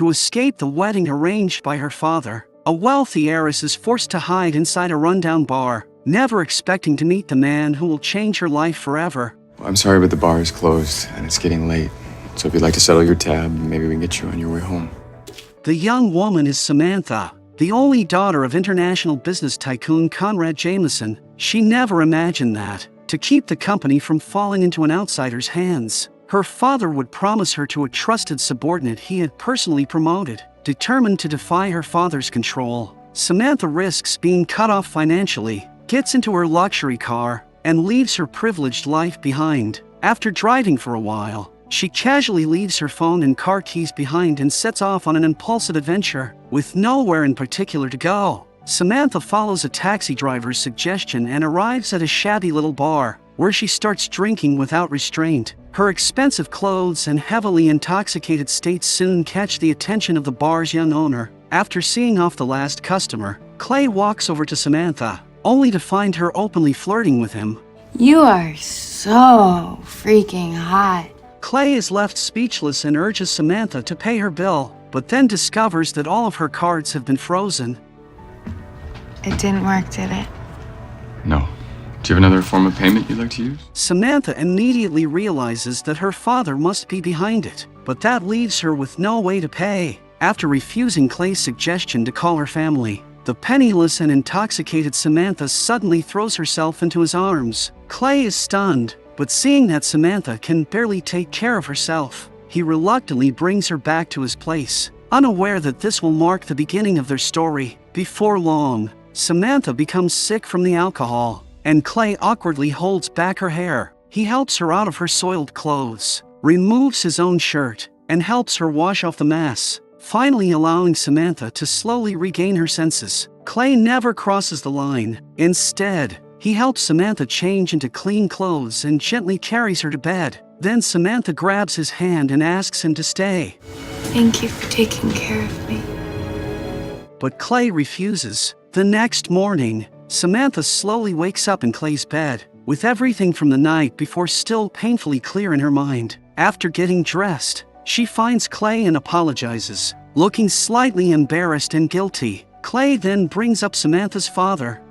To escape the wedding arranged by her father, a wealthy heiress is forced to hide inside a rundown bar, never expecting to meet the man who will change her life forever. Well, I'm sorry, but the bar is closed, and it's getting late. So if you'd like to settle your tab, maybe we can get you on your way home. The young woman is Samantha, the only daughter of international business tycoon Conrad Jameson. She never imagined that, to keep the company from falling into an outsider's hands, her father would promise her to a trusted subordinate he had personally promoted. Determined to defy her father's control, Samantha risks being cut off financially, gets into her luxury car, and leaves her privileged life behind. After driving for a while, she casually leaves her phone and car keys behind and sets off on an impulsive adventure. With nowhere in particular to go, Samantha follows a taxi driver's suggestion and arrives at a shabby little bar, where she starts drinking without restraint. Her expensive clothes and heavily intoxicated state soon catch the attention of the bar's young owner. After seeing off the last customer, Clay walks over to Samantha, only to find her openly flirting with him. You are so freaking hot. Clay is left speechless and urges Samantha to pay her bill, but then discovers that all of her cards have been frozen. It didn't work, did it? No. Do you have another form of payment you'd like to use? Samantha immediately realizes that her father must be behind it, but that leaves her with no way to pay. After refusing Clay's suggestion to call her family, the penniless and intoxicated Samantha suddenly throws herself into his arms. Clay is stunned, but seeing that Samantha can barely take care of herself, he reluctantly brings her back to his place, unaware that this will mark the beginning of their story. Before long, Samantha becomes sick from the alcohol, and Clay awkwardly holds back her hair. He helps her out of her soiled clothes, removes his own shirt, and helps her wash off the mess, finally allowing Samantha to slowly regain her senses. Clay never crosses the line. Instead, he helps Samantha change into clean clothes and gently carries her to bed. Then Samantha grabs his hand and asks him to stay. Thank you for taking care of me. But Clay refuses. The next morning, Samantha slowly wakes up in Clay's bed, with everything from the night before still painfully clear in her mind. After getting dressed, she finds Clay and apologizes, looking slightly embarrassed and guilty. Clay then brings up Samantha's father.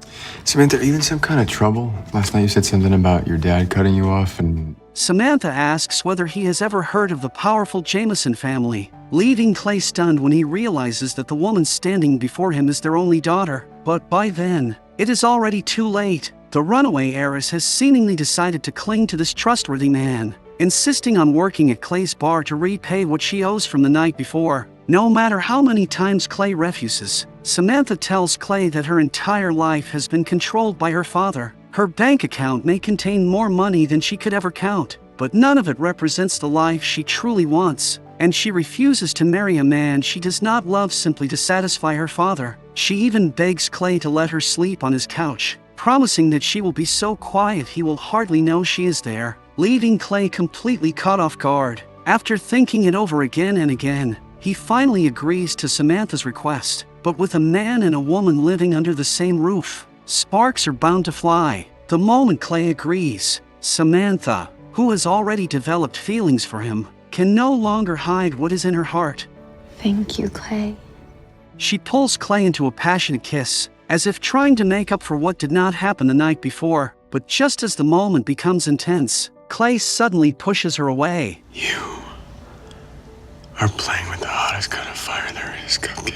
Samantha, are you in some kind of trouble? Last night you said something about your dad cutting you off and... Samantha asks whether he has ever heard of the powerful Jameson family, leaving Clay stunned when he realizes that the woman standing before him is their only daughter. But by then, it is already too late. The runaway heiress has seemingly decided to cling to this trustworthy man, insisting on working at Clay's bar to repay what she owes from the night before. No matter how many times Clay refuses, Samantha tells Clay that her entire life has been controlled by her father. Her bank account may contain more money than she could ever count, but none of it represents the life she truly wants, and she refuses to marry a man she does not love simply to satisfy her father. She even begs Clay to let her sleep on his couch, promising that she will be so quiet he will hardly know she is there, leaving Clay completely caught off guard. After thinking it over again and again, he finally agrees to Samantha's request. But with a man and a woman living under the same roof, sparks are bound to fly. The moment Clay agrees, Samantha, who has already developed feelings for him, can no longer hide what is in her heart. Thank you, Clay. She pulls Clay into a passionate kiss, as if trying to make up for what did not happen the night before. But just as the moment becomes intense, Clay suddenly pushes her away. You are playing with the hottest kind of fire there is, Cupcake.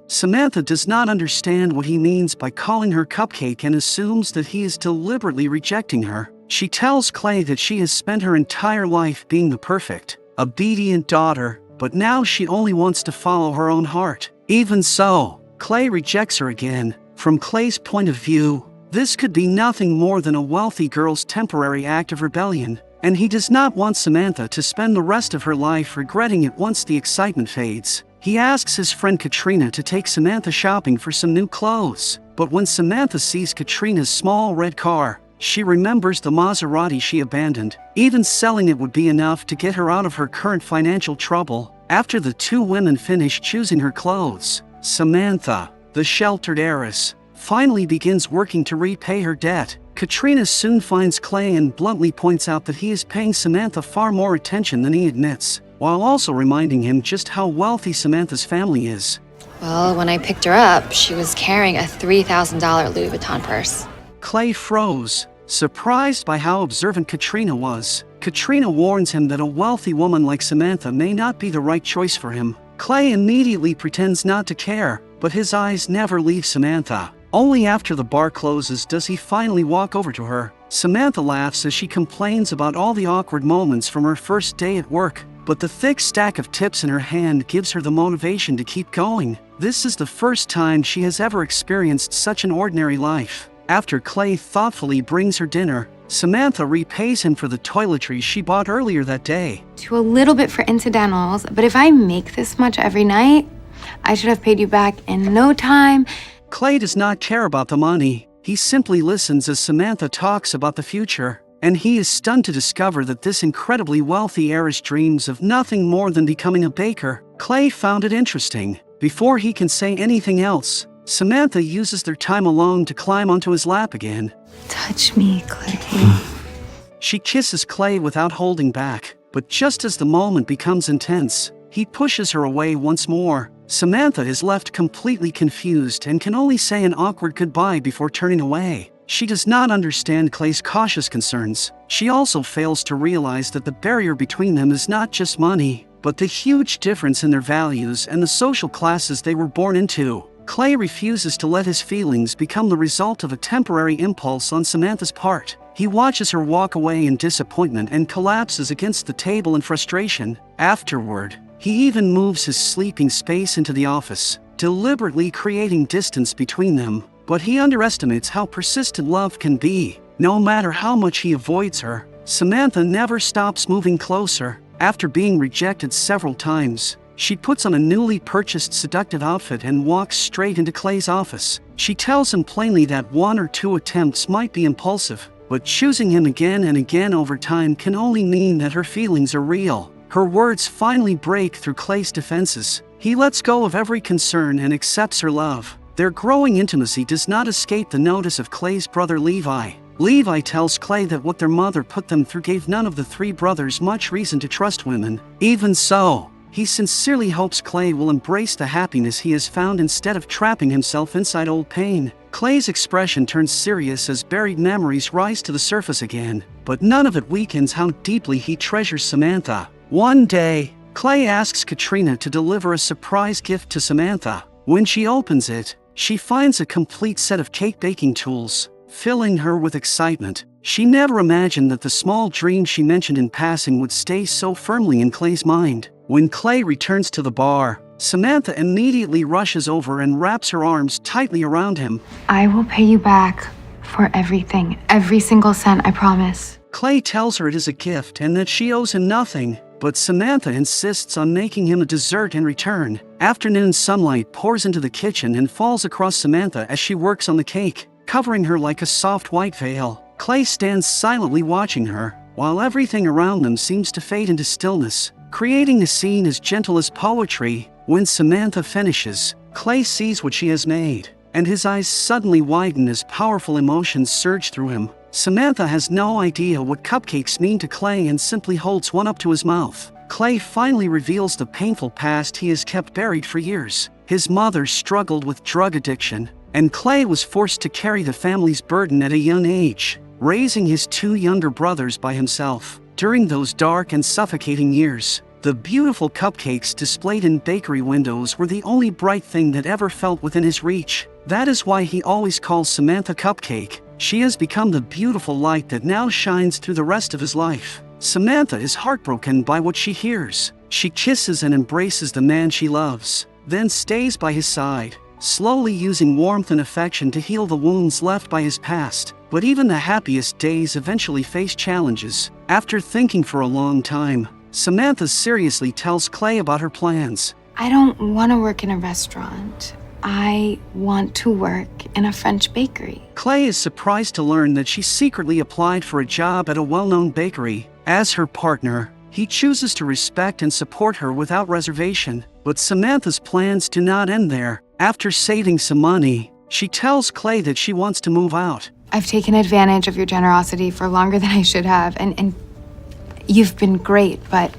Samantha does not understand what he means by calling her Cupcake and assumes that he is deliberately rejecting her. She tells Clay that she has spent her entire life being the perfect, obedient daughter, but now she only wants to follow her own heart. Even so, Clay rejects her again. From Clay's point of view, this could be nothing more than a wealthy girl's temporary act of rebellion, and he does not want Samantha to spend the rest of her life regretting it once the excitement fades. He asks his friend Katrina to take Samantha shopping for some new clothes, but when Samantha sees Katrina's small red car, she remembers the Maserati she abandoned. Even selling it would be enough to get her out of her current financial trouble. After the two women finish choosing her clothes, Samantha, the sheltered heiress, finally begins working to repay her debt. Katrina soon finds Clay and bluntly points out that he is paying Samantha far more attention than he admits. while also reminding him just how wealthy Samantha's family is. Well, when I picked her up, she was carrying a $3,000 Louis Vuitton purse. Clay froze, surprised by how observant Katrina was. Katrina warns him that a wealthy woman like Samantha may not be the right choice for him. Clay immediately pretends not to care, but his eyes never leave Samantha. Only after the bar closes does he finally walk over to her. Samantha laughs as she complains about all the awkward moments from her first day at work, but the thick stack of tips in her hand gives her the motivation to keep going. This is the first time she has ever experienced such an ordinary life. After Clay thoughtfully brings her dinner, Samantha repays him for the toiletries she bought earlier that day. To a little bit for incidentals, but if I make this much every night, I should have paid you back in no time. Clay does not care about the money. He simply listens as Samantha talks about the future, and he is stunned to discover that this incredibly wealthy heiress dreams of nothing more than becoming a baker. Clay found it interesting. Before he can say anything else, Samantha uses their time alone to climb onto his lap again. Touch me, Clay. She kisses Clay without holding back, but just as the moment becomes intense, he pushes her away once more. Samantha is left completely confused and can only say an awkward goodbye before turning away. She does not understand Clay's cautious concerns. She also fails to realize that the barrier between them is not just money, but the huge difference in their values and the social classes they were born into. Clay refuses to let his feelings become the result of a temporary impulse on Samantha's part. He watches her walk away in disappointment and collapses against the table in frustration. Afterward, he even moves his sleeping space into the office, deliberately creating distance between them. But he underestimates how persistent love can be. No matter how much he avoids her, Samantha never stops moving closer. After being rejected several times, she puts on a newly purchased seductive outfit and walks straight into Clay's office. She tells him plainly that 1 or 2 attempts might be impulsive, but choosing him again and again over time can only mean that her feelings are real. Her words finally break through Clay's defenses. He lets go of every concern and accepts her love. Their growing intimacy does not escape the notice of Clay's brother Levi. Levi tells Clay that what their mother put them through gave none of the 3 brothers much reason to trust women. Even so, he sincerely hopes Clay will embrace the happiness he has found instead of trapping himself inside old pain. Clay's expression turns serious as buried memories rise to the surface again, but none of it weakens how deeply he treasures Samantha. One day, Clay asks Katrina to deliver a surprise gift to Samantha. When she opens it, she finds a complete set of cake baking tools, filling her with excitement. She never imagined that the small dream she mentioned in passing would stay so firmly in Clay's mind. When Clay returns to the bar, Samantha immediately rushes over and wraps her arms tightly around him. I will pay you back for everything, every single cent, I promise. Clay tells her it is a gift and that she owes him nothing, but Samantha insists on making him a dessert in return. Afternoon sunlight pours into the kitchen and falls across Samantha as she works on the cake, covering her like a soft white veil. Clay stands silently watching her, while everything around them seems to fade into stillness, creating a scene as gentle as poetry. When Samantha finishes, Clay sees what she has made, and his eyes suddenly widen as powerful emotions surge through him. Samantha has no idea what cupcakes mean to Clay and simply holds one up to his mouth. Clay finally reveals the painful past he has kept buried for years. His mother struggled with drug addiction, and Clay was forced to carry the family's burden at a young age, raising his 2 younger brothers by himself. During those dark and suffocating years, the beautiful cupcakes displayed in bakery windows were the only bright thing that ever felt within his reach. That is why he always calls Samantha Cupcake. She has become the beautiful light that now shines through the rest of his life. Samantha is heartbroken by what she hears. She kisses and embraces the man she loves, then stays by his side, slowly using warmth and affection to heal the wounds left by his past. But even the happiest days eventually face challenges. After thinking for a long time, Samantha seriously tells Clay about her plans. I don't want to work in a restaurant. I want to work in a French bakery. Clay is surprised to learn that she secretly applied for a job at a well-known bakery. As her partner, he chooses to respect and support her without reservation. But Samantha's plans do not end there. After saving some money, she tells Clay that she wants to move out. I've taken advantage of your generosity for longer than I should have, and you've been great, but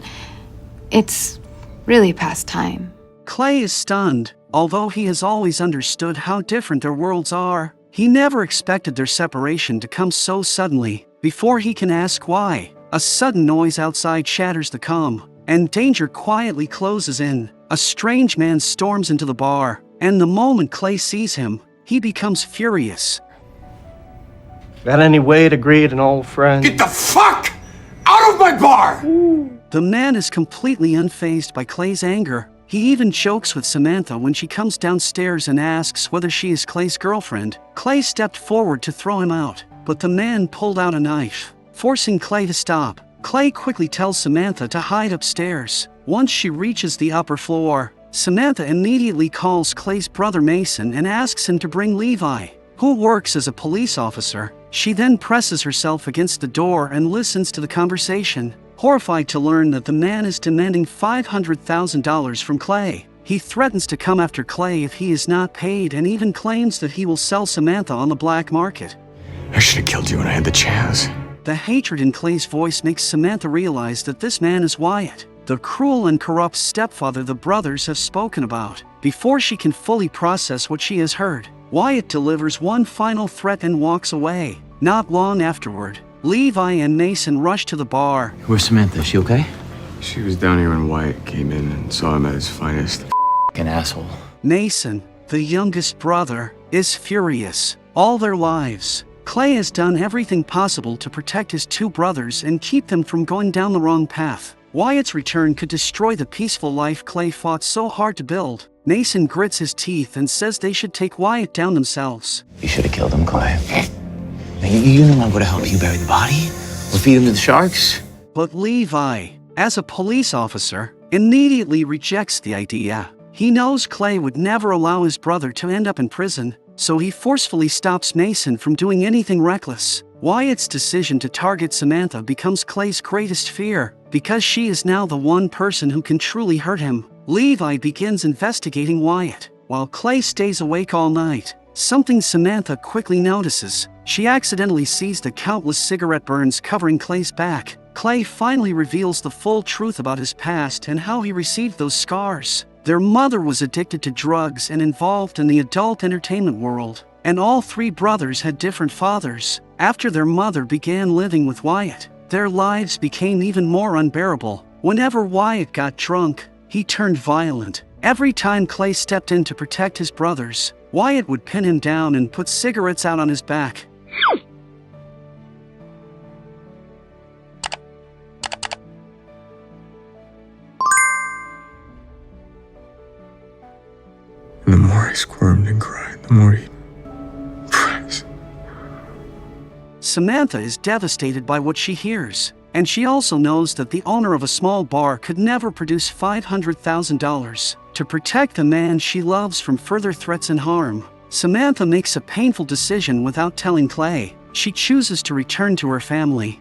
It's really past time. Clay is stunned. Although he has always understood how different their worlds are, he never expected their separation to come so suddenly. Before he can ask why, a sudden noise outside shatters the calm, and danger quietly closes in. A strange man storms into the bar, and the moment Clay sees him, he becomes furious. Got any way to greet an old friend? Get the fuck out of my bar! The man is completely unfazed by Clay's anger. He even jokes with Samantha when she comes downstairs and asks whether she is Clay's girlfriend. Clay stepped forward to throw him out, but the man pulled out a knife, forcing Clay to stop. Clay quickly tells Samantha to hide upstairs. Once she reaches the upper floor, Samantha immediately calls Clay's brother Mason and asks him to bring Levi, who works as a police officer. She then presses herself against the door and listens to the conversation, horrified to learn that the man is demanding $500,000 from Clay. He threatens to come after Clay if he is not paid and even claims that he will sell Samantha on the black market. I should have killed you when I had the chance. The hatred in Clay's voice makes Samantha realize that this man is Wyatt, the cruel and corrupt stepfather the brothers have spoken about. Before she can fully process what she has heard, Wyatt delivers one final threat and walks away. Not long afterward, Levi and Mason rush to the bar. Where's Samantha? Is she okay? She was down here when Wyatt came in and saw him at his finest. An asshole. Mason, the youngest brother, is furious. All their lives, Clay has done everything possible to protect his two brothers and keep them from going down the wrong path. Wyatt's return could destroy the peaceful life Clay fought so hard to build. Mason grits his teeth and says they should take Wyatt down themselves. You should have killed him, Clay. Now, you know I would have helped you bury the body? Or feed him to the sharks? But Levi, as a police officer, immediately rejects the idea. He knows Clay would never allow his brother to end up in prison, so he forcefully stops Mason from doing anything reckless. Wyatt's decision to target Samantha becomes Clay's greatest fear, because she is now the one person who can truly hurt him. Levi begins investigating Wyatt, while Clay stays awake all night. Something Samantha quickly notices. She accidentally sees the countless cigarette burns covering Clay's back. Clay finally reveals the full truth about his past and how he received those scars. Their mother was addicted to drugs and involved in the adult entertainment world, and all three brothers had different fathers. After their mother began living with Wyatt, their lives became even more unbearable. Whenever Wyatt got drunk, he turned violent. Every time Clay stepped in to protect his brothers, Wyatt would pin him down and put cigarettes out on his back. And the more I squirmed and cried, the more he pressed. Samantha is devastated by what she hears, and she also knows that the owner of a small bar could never produce $500,000 to protect the man she loves from further threats and harm. Samantha makes a painful decision without telling Clay. She chooses to return to her family.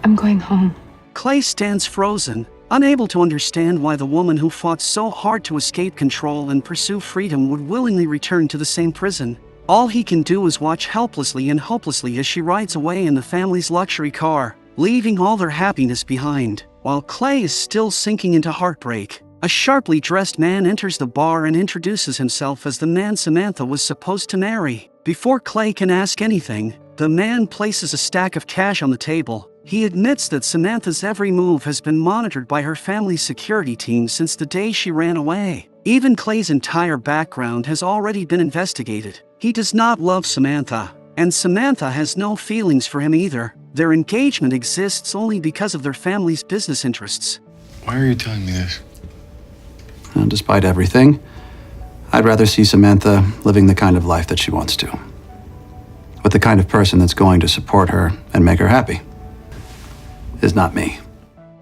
I'm going home. Clay stands frozen, unable to understand why the woman who fought so hard to escape control and pursue freedom would willingly return to the same prison. All he can do is watch helplessly and hopelessly as she rides away in the family's luxury car, leaving all their happiness behind. While Clay is still sinking into heartbreak, a sharply dressed man enters the bar and introduces himself as the man Samantha was supposed to marry. Before Clay can ask anything, the man places a stack of cash on the table. He admits that Samantha's every move has been monitored by her family's security team since the day she ran away. Even Clay's entire background has already been investigated. He does not love Samantha, and Samantha has no feelings for him either. Their engagement exists only because of their family's business interests. Why are you telling me this? And despite everything, I'd rather see Samantha living the kind of life that she wants to, with the kind of person that's going to support her and make her happy. Is not me.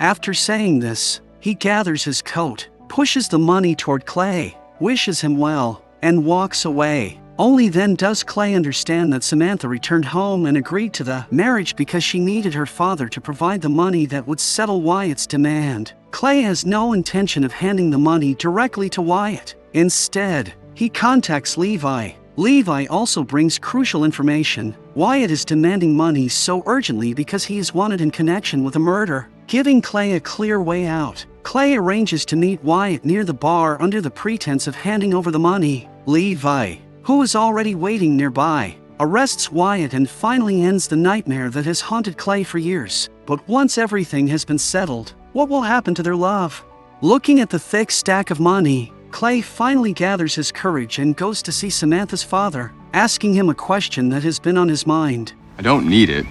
After saying this, he gathers his coat, pushes the money toward Clay, wishes him well, and walks away. Only then does Clay understand that Samantha returned home and agreed to the marriage because she needed her father to provide the money that would settle Wyatt's demand. Clay has no intention of handing the money directly to Wyatt. Instead, he contacts Levi. Levi also brings crucial information. Wyatt is demanding money so urgently because he is wanted in connection with a murder, giving Clay a clear way out. Clay arranges to meet Wyatt near the bar under the pretense of handing over the money. Levi, who is already waiting nearby, arrests Wyatt and finally ends the nightmare that has haunted Clay for years. But once everything has been settled, what will happen to their love? Looking at the thick stack of money, Clay finally gathers his courage and goes to see Samantha's father, asking him a question that has been on his mind. I don't need it.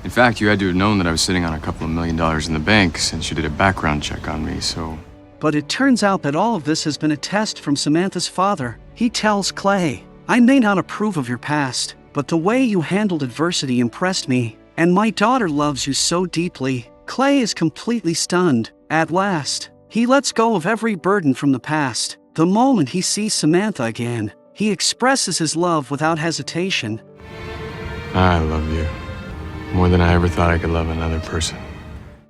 In fact, you had to have known that I was sitting on a couple of $1 million in the bank since you did a background check on me, so... But it turns out that all of this has been a test from Samantha's father. He tells Clay, "I may not approve of your past, but the way you handled adversity impressed me, and my daughter loves you so deeply." Clay is completely stunned. At last, he lets go of every burden from the past. The moment he sees Samantha again, he expresses his love without hesitation. I love you. More than I ever thought I could love another person.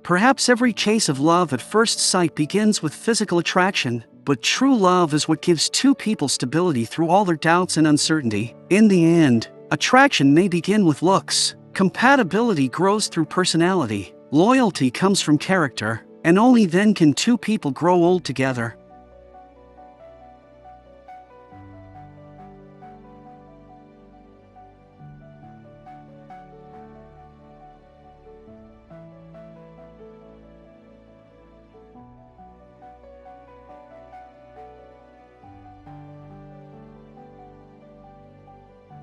Perhaps every case of love at first sight begins with physical attraction, but true love is what gives two people stability through all their doubts and uncertainty. In the end, attraction may begin with looks. Compatibility grows through personality. Loyalty comes from character, and only then can two people grow old together.